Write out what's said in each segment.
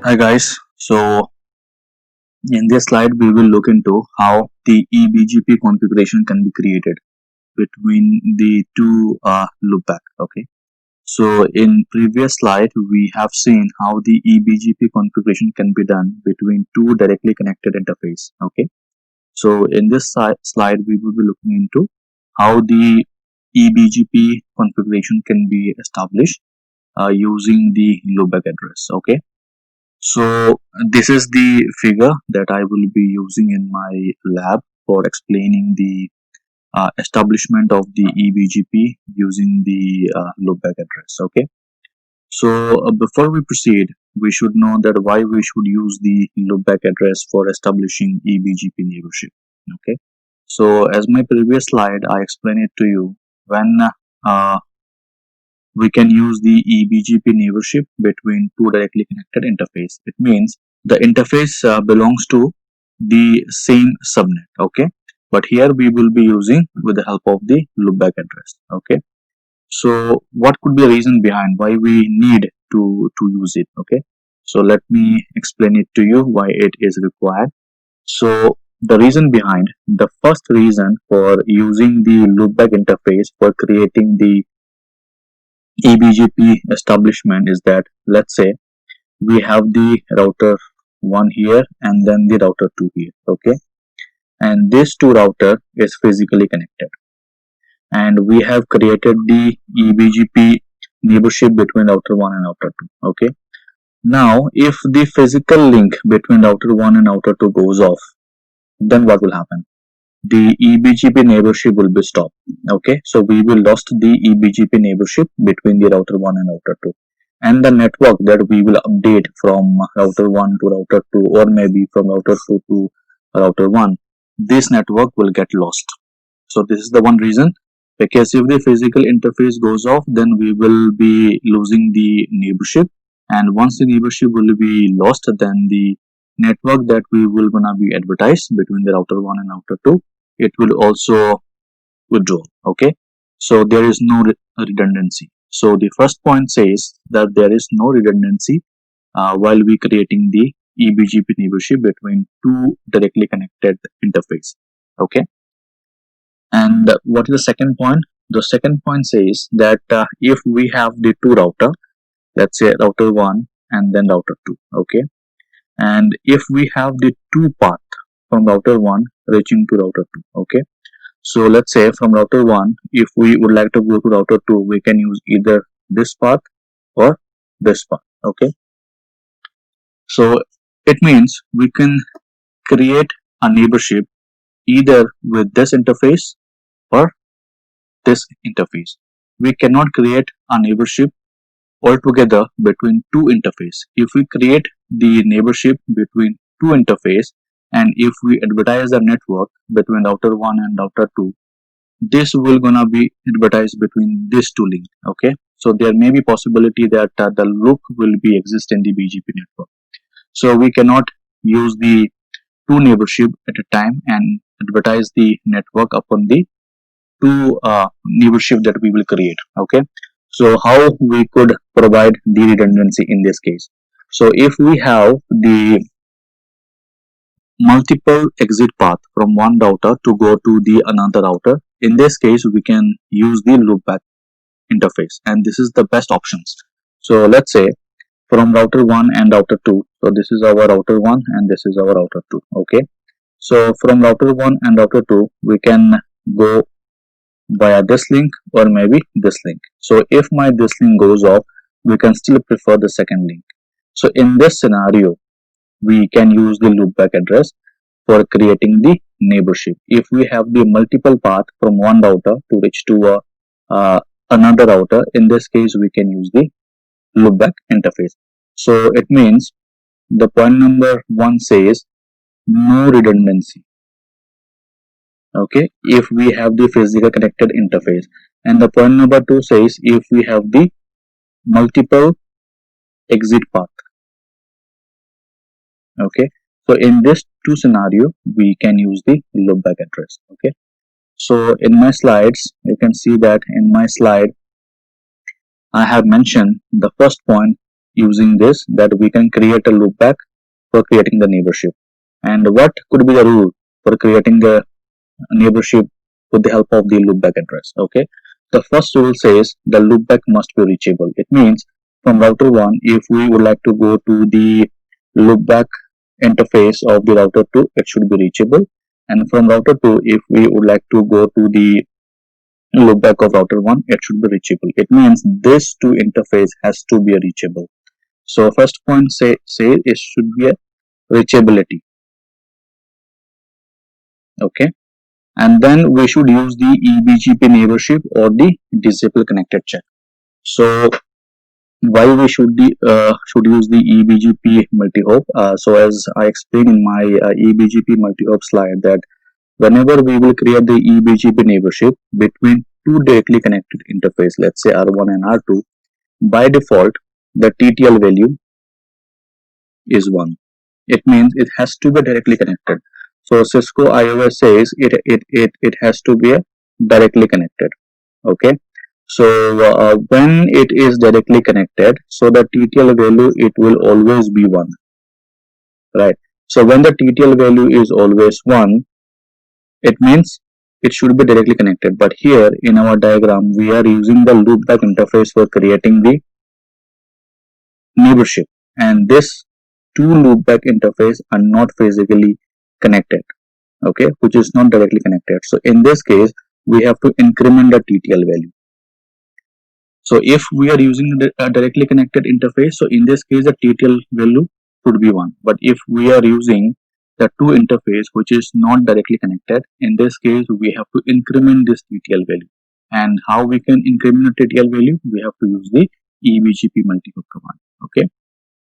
Hi guys, so in this slide we will look into how the eBGP configuration can be created between the two loopback. Okay, so in previous slide we have seen how the eBGP configuration can be done between two directly connected interface. Okay, so in this slide we will be looking into how the eBGP configuration can be established using the loopback address. Okay, so this is the figure that I will be using in my lab for explaining the establishment of the eBGP using the loopback address. Okay. So before we proceed, we should know that why we should use the loopback address for establishing eBGP neighborship. Okay. So as my previous slide, I explained it to you when uh, we can use the eBGP neighborship between two directly connected interface. It means the interface belongs to the same subnet. Okay, but here we will be using with the help of the loopback address. Okay, so what could be the reason behind why we need to use it? Okay, so let me explain it to you why it is required. So the reason behind, the first reason for using the loopback interface for creating the eBGP establishment is that, let's say we have the router 1 here and then the router 2 here. Okay, and this two router is physically connected, and we have created the eBGP neighborship between router 1 and router 2. Okay, now if the physical link between router 1 and router 2 goes off, then what will happen? The eBGP neighborship will be stopped. Okay, so we will lost the eBGP neighborship between the router 1 and router 2, and the network that we will update from router 1 to router 2, or maybe from router 2 to router 1, this network will get lost. So this is the one reason, because if the physical interface goes off, then we will be losing the neighborship, and once the neighborship will be lost, then the network that we will gonna be advertised between the router 1 and router 2, it will also withdraw. Okay, so there is no redundancy. So the first point says that there is no redundancy while we creating the eBGP neighborship between two directly connected interface. Okay, and what is the second point? The second point says that if we have the two router, let's say router 1 and then router 2. Okay, and if we have the two path from router 1 reaching to router 2. Okay, so let's say from router 1, if we would like to go to router 2, we can use either this path or this path. Okay, so it means we can create a neighborship either with this interface or this interface. We cannot create a neighborship altogether between two interface. If we create the neighborship between two interface, and if we advertise the network between router 1 and router 2, this will gonna be advertised between these two links. Okay, so there may be possibility that the loop will be exist in the BGP network, so we cannot use the two neighborship at a time and advertise the network upon the two neighborship that we will create. Okay, so how we could provide the redundancy in this case? So if we have the multiple exit path from one router to go to the another router, in this case we can use the loopback interface, and this is the best options. So let's say from router 1 and router 2, so this is our router 1 and this is our router 2. Okay, so from router 1 and router 2 we can go via this link or maybe this link. So if my this link goes off, we can still prefer the second link. So in this scenario, we can use the loopback address for creating the neighborship. If we have the multiple path from one router to reach to another router, in this case we can use the loopback interface. So it means the point number 1 says no redundancy. Okay, if we have the physical connected interface, and the point number 2 says if we have the multiple exit path. Okay, so in this two scenario we can use the loopback address. Okay, so in my slides you can see that in my slide I have mentioned the first point, using this, that we can create a loopback for creating the neighborship. And what could be the rule for creating the neighborship with the help of the loopback address? Okay, the first rule says the loopback must be reachable. It means from router 1, if we would like to go to the loopback interface of the router 2, it should be reachable. And from router 2, if we would like to go to the loopback of router 1, it should be reachable. It means this two interface has to be reachable. So first point say it should be a reachability. Okay, and then we should use the eBGP neighborship or the disable connected check. So why we should use the eBGP multi-hop? So as I explained in my eBGP multi-hop slide, that whenever we will create the eBGP neighborship between two directly connected interface, let's say R1 and R2, by default the TTL value is 1. It means it has to be directly connected. So Cisco IOS says it has to be directly connected. Okay, so when it is directly connected, so the TTL value, it will always be 1, right? So when the TTL value is always 1, it means it should be directly connected. But here in our diagram, we are using the loopback interface for creating the neighborship, and this two loopback interface are not physically connected, okay, which is not directly connected. So in this case, we have to increment the TTL value. So if we are using a directly connected interface, so in this case the TTL value should be 1. But if we are using the two interface which is not directly connected, in this case we have to increment this TTL value. And how we can increment the TTL value? We have to use the eBGP multi-hop command. Okay,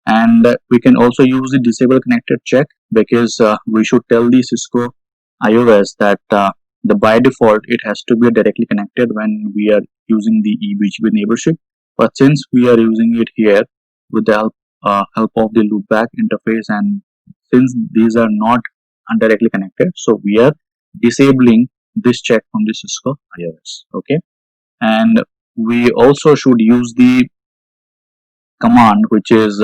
and we can also use the disable connected check, because we should tell the Cisco IOS that the by default it has to be directly connected when we are using the eBGP neighborship. But since we are using it here with the help of the loopback interface, and since these are not directly connected, so we are disabling this check from the Cisco IOS. Okay, and we also should use the command which is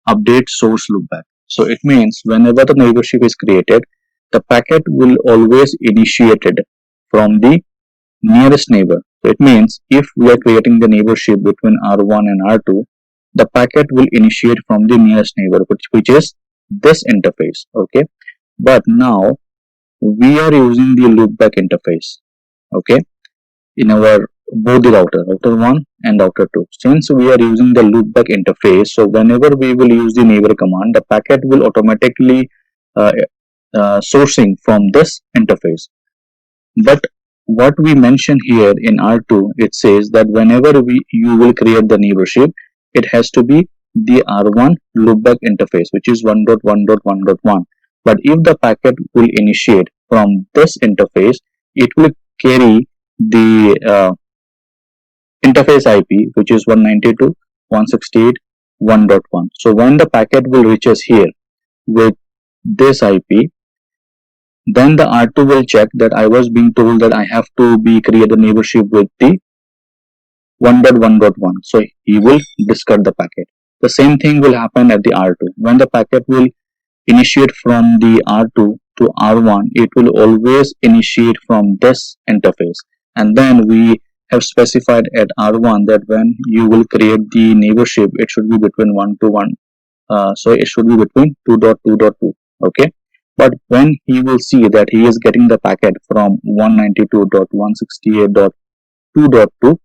update source loopback. So it means whenever the neighborship is created, the packet will always initiated from the nearest neighbor. So it means if we are creating the neighborship between R1 and R2, the packet will initiate from the nearest neighbor, which is this interface. Okay, but now we are using the loopback interface. Okay, in our both the router 1 and router 2. Since we are using the loopback interface, so whenever we will use the neighbor command, the packet will automatically uh, sourcing from this interface. But what we mention here in R2, it says that whenever you will create the neighborship, it has to be the R1 loopback interface, which is 1.1.1.1. But if the packet will initiate from this interface, it will carry the interface IP, which is 192.168.1.1. So when the packet will reach us here with this IP, then the R2 will check that I was being told that I have to create a neighborship with the 1.1.1. So he will discard the packet. The same thing will happen at the R2. When the packet will initiate from the R2 to R1, it will always initiate from this interface. And then we have specified at R1 that when you will create the neighborship, it should be between 1 to 1. So it should be between 2.2.2. Okay. But when he will see that he is getting the packet from 192.168.2.2,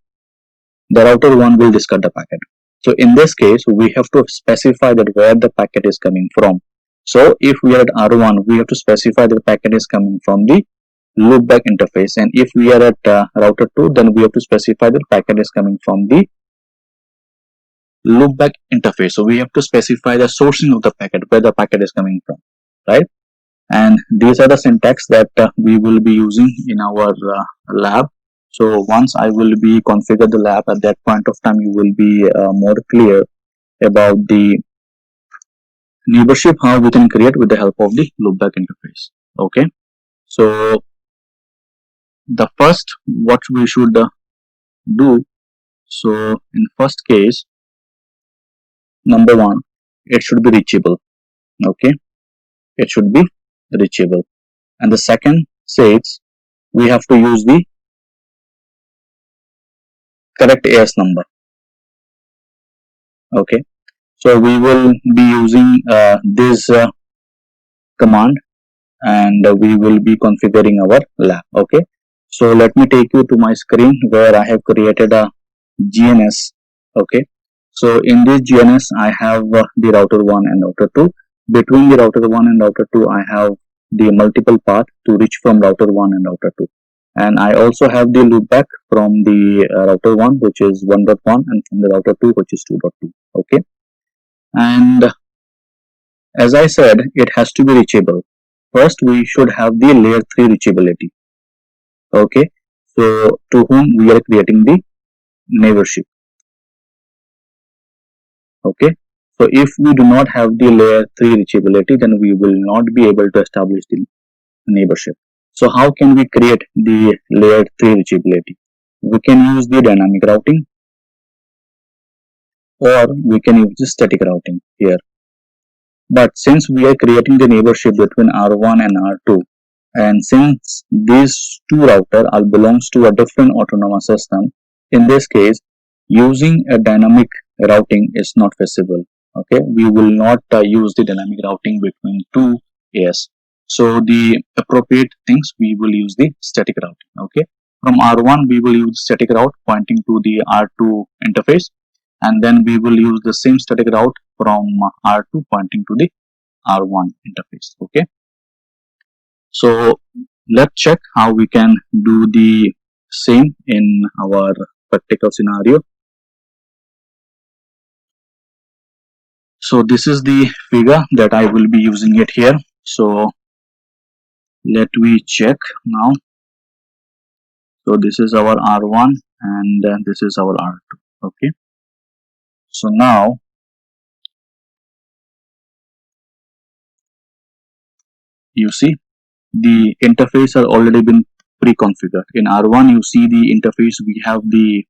the router 1 will discard the packet. So in this case, we have to specify that where the packet is coming from. So if we are at R1, we have to specify that the packet is coming from the loopback interface, and if we are at router 2, then we have to specify that packet is coming from the loopback interface. So we have to specify the sourcing of the packet, where the packet is coming from, right? And these are the syntax that we will be using in our lab. So once I will be configure the lab, at that point of time you will be more clear about the neighborship, how we can create with the help of the loopback interface. Okay, so the first what we should do, so in first case number one, it should be reachable. Okay, it should be reachable. And the second says we have to use the correct AS number. Okay, so we will be using this command, and we will be configuring our lab. Okay, so let me take you to my screen where I have created a GNS. Okay, so in this GNS I have the router 1 and router 2. Between the router 1 and router 2 I have the multiple path to reach from router 1 and router 2, and I also have the loopback from the router 1, which is 1.1, and from the router 2, which is 2.2. Okay, and as I said, it has to be reachable. First we should have the layer 3 reachability. Okay, so to whom we are creating the neighborship. Okay, so if we do not have the layer 3 reachability, then we will not be able to establish the neighborship. So how can we create the layer 3 reachability? We can use the dynamic routing, or we can use the static routing here. But since we are creating the neighborship between R1 and R2, and since these two routers are belongs to a different autonomous system, in this case using a dynamic routing is not feasible. Okay, we will not use the dynamic routing between two AS. So the appropriate things, we will use the static routing. Okay, from R1 we will use static route pointing to the R2 interface, and then we will use the same static route from R2 pointing to the R1 interface. Okay, so let's check how we can do the same in our practical scenario. So this is the figure that I will be using it here. So let me check now. So this is our R1 and this is our R2. Okay, so now you see the interface are already been pre-configured. In R1 you see the interface, we have the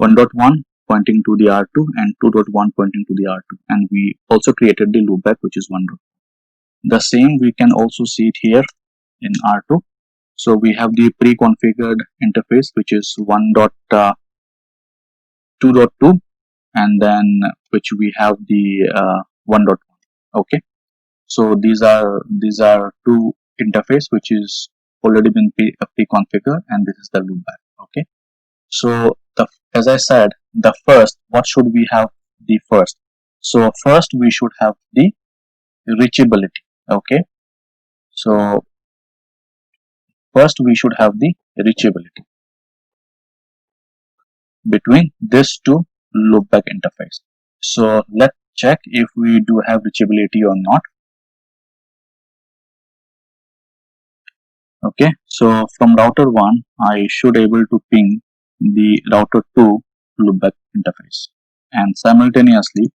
1.1 pointing to the R2 and 2.1 pointing to the R2, and we also created the loopback, which is 1. The same we can also see it here in R2. So we have the pre-configured interface, which is 1.2.2, and then which we have the 1.1. Okay, so these are two interface which is already been pre-configured, and this is the loopback. Okay, so as I said, the first, what should we have the first? So first we should have the reachability. Okay, so first we should have the reachability between these two loopback interface. So let's check if we do have reachability or not. Okay, so from router 1 I should able to ping the router 2 loopback interface, and simultaneously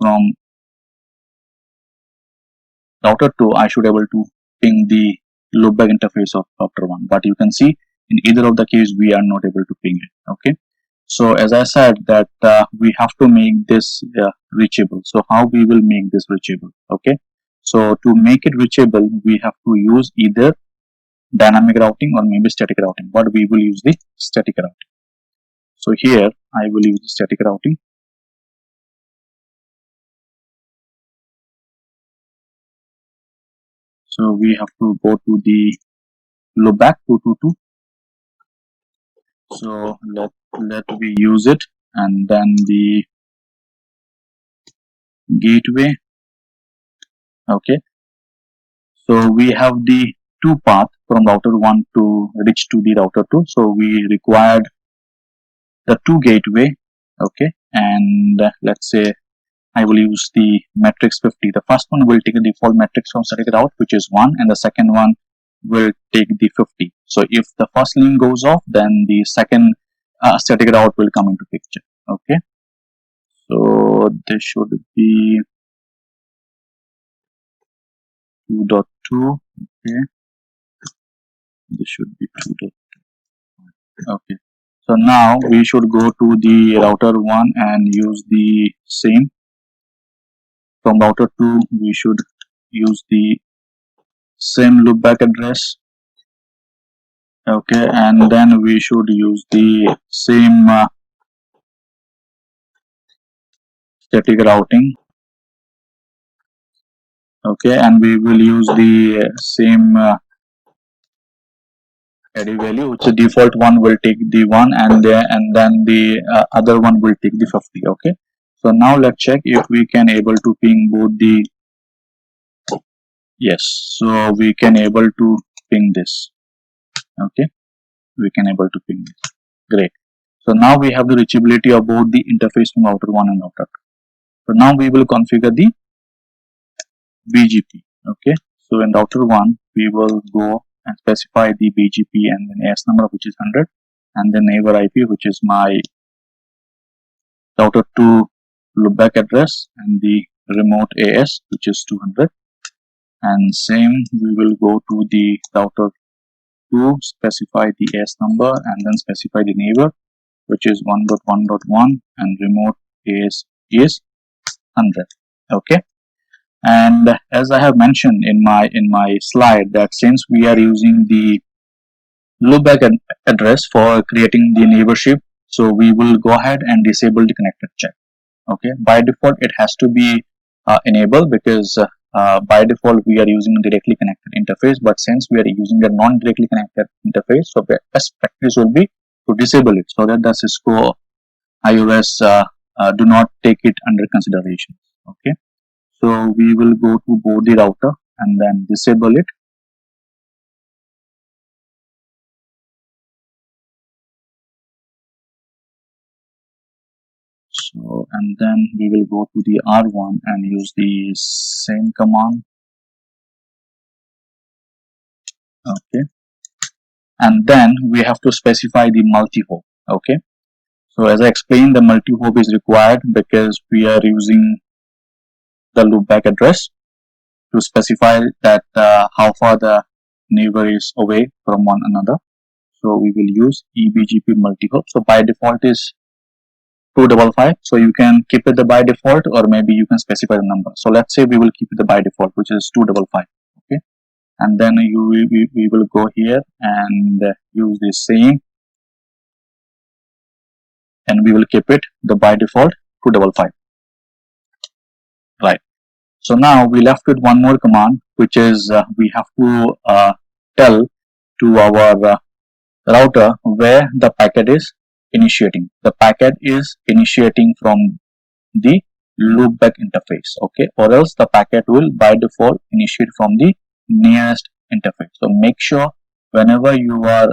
from router 2 I should able to ping the loopback interface of router 1, but you can see in either of the case we are not able to ping it. Okay, so as I said that we have to make this reachable. So how we will make this reachable? Okay, so to make it reachable we have to use either dynamic routing or maybe static routing, but we will use the static routing. So here I will use the static routing. So we have to go to the loopback 222. So let we use it, and then the gateway. Okay, so we have the two path from router 1 to reach to the router 2. So we required the two gateway. Okay, and let's say I will use the matrix 50. The first one will take the default matrix from static route, which is 1, and the second one will take the 50. So if the first link goes off, then the second static route will come into picture. Okay, so this should be 2.2. Okay, this should be 2.2. Okay, so now we should go to the router 1 and use the same from router 2 we should use the same loopback address. Okay, and then we should use the same static routing. Okay, and we will use the same AD value, which the default one will take the 1 and then the other one will take the 50. Okay, so now let's check if we can able to ping both the, yes, so we can able to ping this. Okay, we can able to ping this. Great. So now we have the reachability of both the interface from router 1 and router 2. So now we will configure the BGP. Okay, so in router 1 we will go and specify the BGP and then AS number, which is 100, and the neighbor IP, which is my router 2 loopback address, and the remote AS, which is 200. And same, we will go to the router 2, specify the AS number and then specify the neighbor, which is 1.1.1, and remote AS is 100. Okay, and as I have mentioned in my slide, that since we are using the loopback address for creating the neighborship, so we will go ahead and disable the connected check. Okay, by default it has to be enabled, because by default we are using a directly connected interface, but since we are using a non-directly connected interface, so the best practice will be to disable it, so that the Cisco IOS do not take it under consideration. Okay, so we will go to both the router and then disable it. So, and then we will go to the R1 and use the same command. Okay, and then we have to specify the multi-hop. Okay, so as I explained, the multi-hop is required because we are using the loopback address to specify that how far the neighbor is away from one another. So we will use eBGP multi-hop. So by default is 255. So you can keep it the by default, or maybe you can specify the number. So let's say we will keep it the by default, which is 255. Okay, and then we will go here and use the same, and we will keep it the by default 255. Right. So now we left with one more command, which is we have to tell to our router where the packet is initiating. The packet is initiating from the loopback interface. Okay, or else the packet will by default initiate from the nearest interface. So make sure whenever you are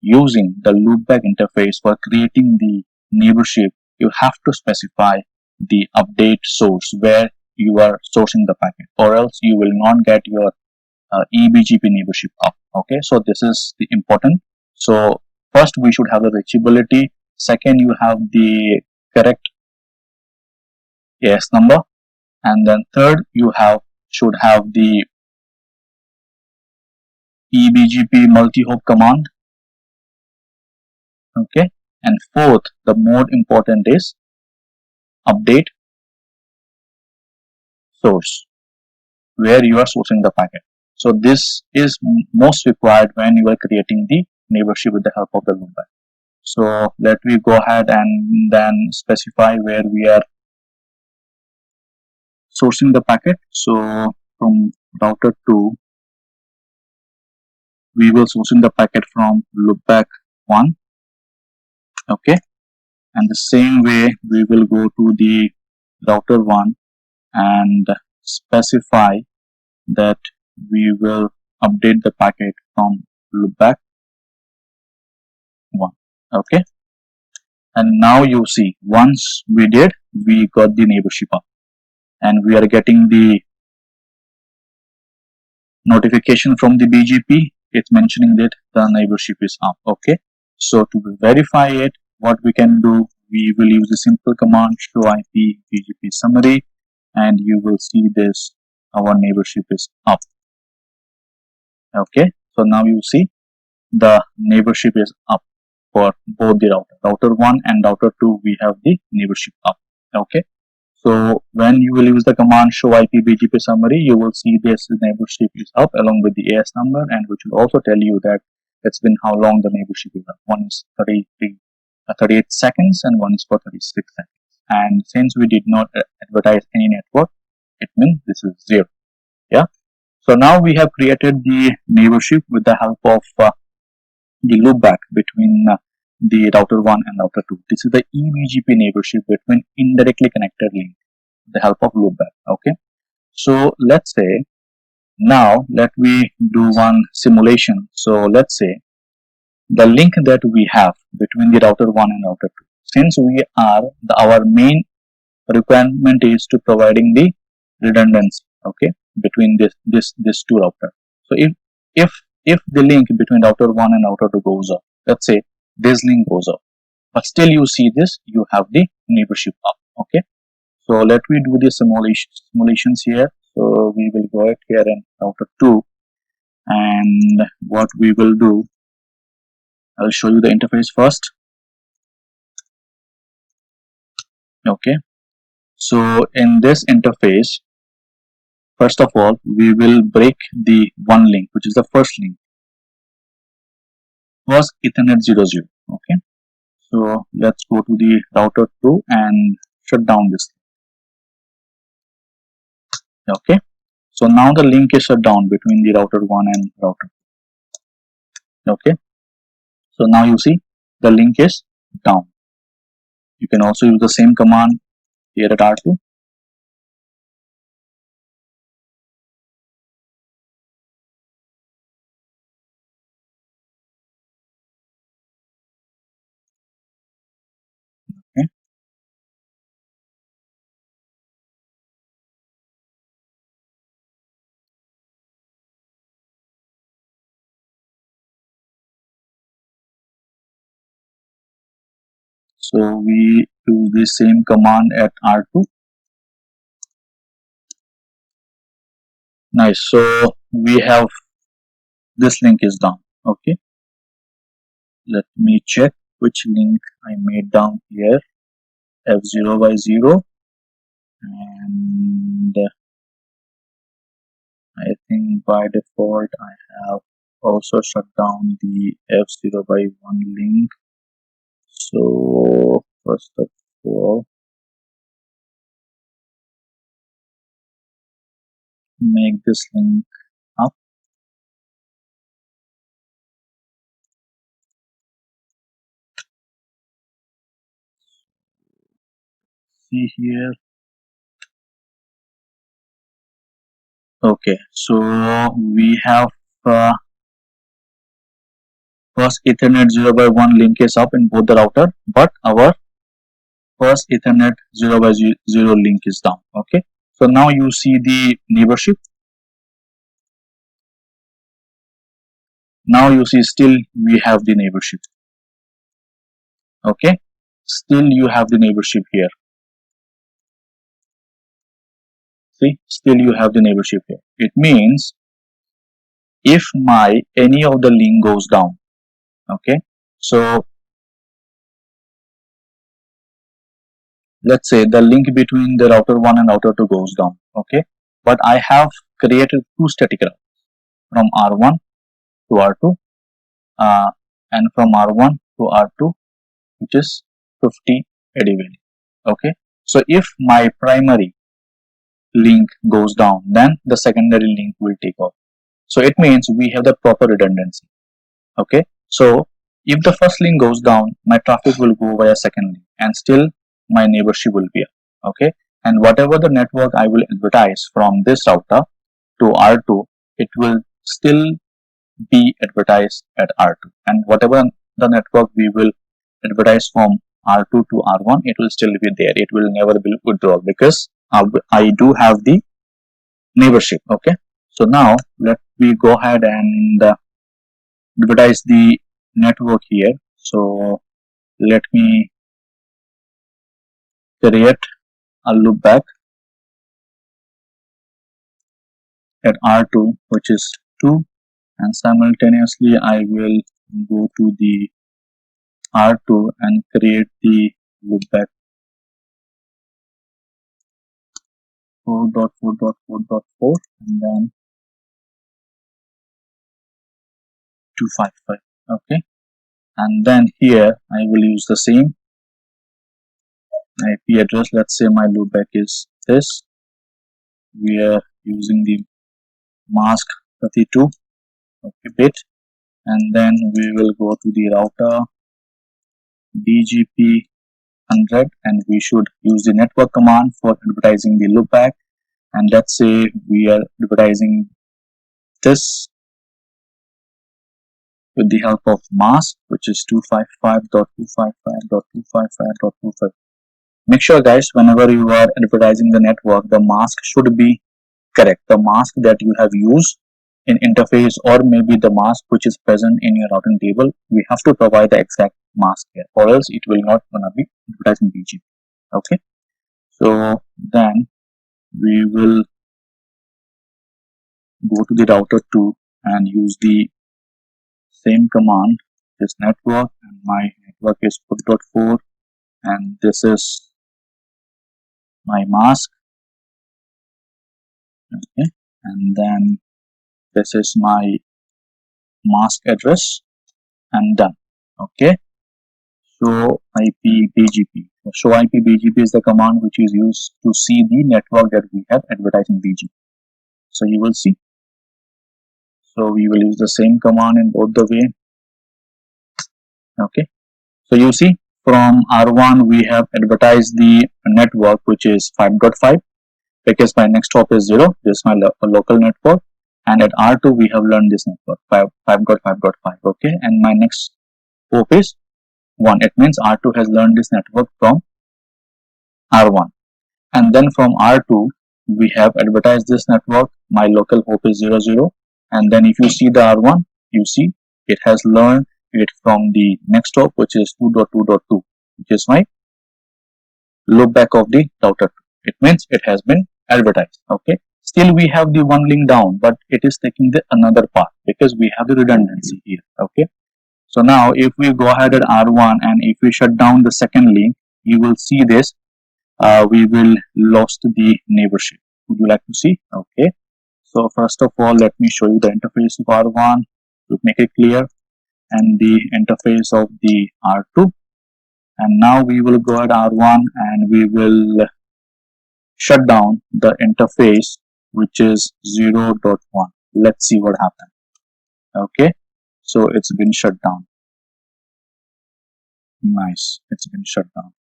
using the loopback interface for creating the neighborship, you have to specify the update source where you are sourcing the packet, or else you will not get your eBGP neighborship up. Okay, so this is the important. So first we should have the reachability. Second, you have the correct AS number, and then third, you should have the eBGP multi-hop command. Okay, and fourth, the more important is update source where you are sourcing the packet. So this is most required when you are creating the neighborship with the help of the loopback. So let me go ahead and then specify where we are sourcing the packet. So from router 2, we will sourcing the packet from loopback 1. Okay, and the same way we will go to the router 1 and specify that we will update the packet from loopback 1. Okay, and now you see, once we did, we got the neighborship up, and we are getting the notification from the BGP. It's mentioning that the neighborship is up. Okay, so to verify it, what we can do, we will use a simple command show IP BGP summary, and you will see this, our neighborship is up. Okay, so now you see the neighborship is up for both the router 1 and router 2. We have the neighborship up. Okay, So when you will use the command show IP BGP summary, you will see this neighborship is up along with the AS number, and which will also tell you that it's been how long the neighborship is up. One is 38 seconds and one is for 36 seconds. And since we did not advertise any network, it means this is 0. Yeah. So now we have created the neighborship with the help of the loopback between the router 1 and router 2. This is the eBGP neighborship between indirectly connected link with the help of loopback. Okay. So let's say now let me do one simulation. So let's say the link that we have between the router 1 and router 2. Since we are our main requirement is to providing the redundancy, okay, between this two router. So if the link between router 1 and router 2 goes up, let's say this link goes up, but still you see this, you have the neighborship up. Okay, so let me do the simulations here. So we will go ahead here and router 2, and what we will do, I'll show you the interface first. Okay, so in this interface, first of all, we will break the one link, which is the first link, was Ethernet 00. Okay, so let's go to the router 2 and shut down this. Okay, so now the link is shut down between the router 1 and router 2. Okay, so now you see the link is down. You can also use the same command here at R2. Okay. So we use the same command at R2. Nice. So we have this link is down. Okay. Let me check which link I made down here. F0 by 0, and I think by default I have also shut down the F0 by 1 link. So first of all, make this link up. See here. Okay, so we have first Ethernet 0 by 1 link is up in both the router, but our first Ethernet 0 by 0 link is down. Okay, so now you see the neighborship. Now you see still we have the neighborship. Okay, still you have the neighborship here. See, still you have the neighborship here. It means if my any of the link goes down, okay, so let's say the link between the router 1 and router 2 goes down, okay, but I have created two static routes from R1 to R2 and from R1 to R2, which is 50 AD value. Okay, so if my primary link goes down, then the secondary link will take off. So it means we have the proper redundancy. Okay, so if the first link goes down, my traffic will go via second link, and still my neighborship will be up. Okay, and whatever the network I will advertise from this router to R2, it will still be advertised at R2, and whatever the network we will advertise from R2 to R1, it will still be there. It will never be withdrawn because I do have the neighborship. Okay, so now let me go ahead and advertise the network here. So let me create a loopback at R2, which is 2, and simultaneously I will go to the R2 and create the loopback 4.4.4.4 and then 255. Okay, and then here I will use the same IP address. Let's say my loopback is this. We are using the mask 32 bit, and then we will go to the router BGP 100, and we should use the network command for advertising the loopback. And let's say we are advertising this with the help of mask, which is 255.255.255.25. Make sure, guys, whenever you are advertising the network, the mask should be correct. The mask that you have used in interface, or maybe the mask which is present in your routing table, we have to provide the exact mask here, or else it will not gonna be advertising BGP. Okay, so then we will go to the router 2 and use the same command, this network, and my network is 4.4, and this is my mask. Okay, and then this is my mask address, and done. Okay, show IP BGP. Show IP BGP is the command which is used to see the network that we have advertising BGP. So you will see. So we will use the same command in both the way. Okay, so you see, from R1 we have advertised the network which is 5.5, because my next hop is 0. This is my local network, and at R2 we have learned this network 5.5.5. Okay, and my next hop is 1. It means R2 has learned this network from R1, and then from R2 we have advertised this network. My local hop is 00, and then if you see the R1, you see it has learned it from the next hop, which is 2.2.2, which is my loopback of the router 2. It means it has been advertised. Okay, still we have the one link down, but it is taking the another path because we have the redundancy here. Okay, so now if we go ahead at R1 and if we shut down the second link, you will see this. We will lost the neighborship. Would you like to see? Okay, so first of all, let me show you the interface of R1 to make it clear, and the interface of the R2. And now we will go at R1 and we will shut down the interface which is 0.1. Let's see what happens. Okay, so it's been shut down. Nice, it's been shut down.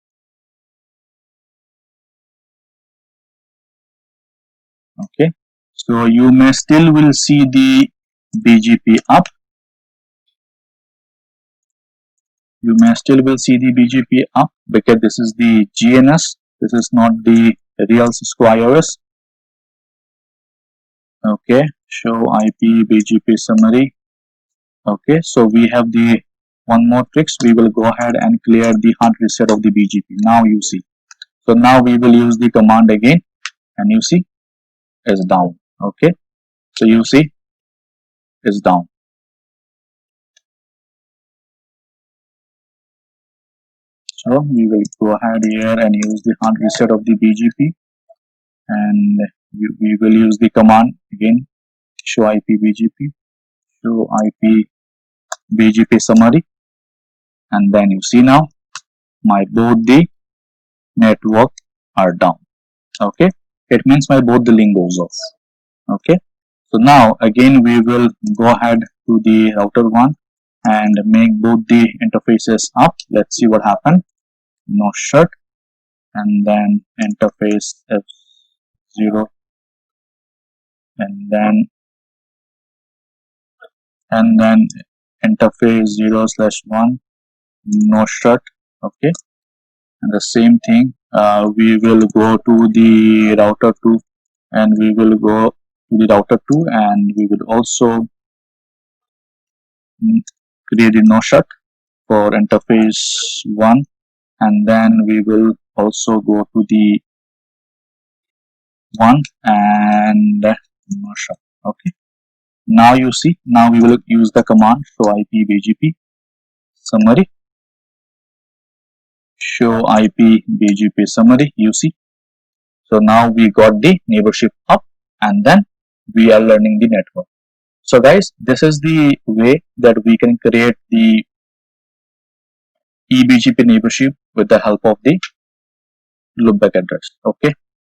Okay, so you may still will see the BGP up. You may still will see the BGP up because this is the GNS. This is not the real Cisco IOS. Okay, show IP BGP summary. Okay, so we have the one more tricks. We will go ahead and clear the hard reset of the BGP. Now you see. So now we will use the command again, and you see is down. Okay, so you see is down. So we will go ahead here and use the hard reset of the BGP, and we will use the command again, show IP BGP, show IP BGP summary, and then you see now my both the network are down. Okay, it means my both the link goes off. Okay, so now again we will go ahead to the router 1 and make both the interfaces up. Let's see what happened. No shut, and then interface F0, and then interface 0/1, no shut. Okay, and the same thing, we will go to the router 2 and we will go to the router 2 and we will also create a no shut for interface 1, and then we will also go to the 1 and no shut. Okay, now you see, now we will use the command show IP BGP summary, show IP BGP summary. You see, So now we got the neighborship up, and then we are learning the network. So guys, this is the way that we can create the eBGP neighborship with the help of the loopback address. Okay.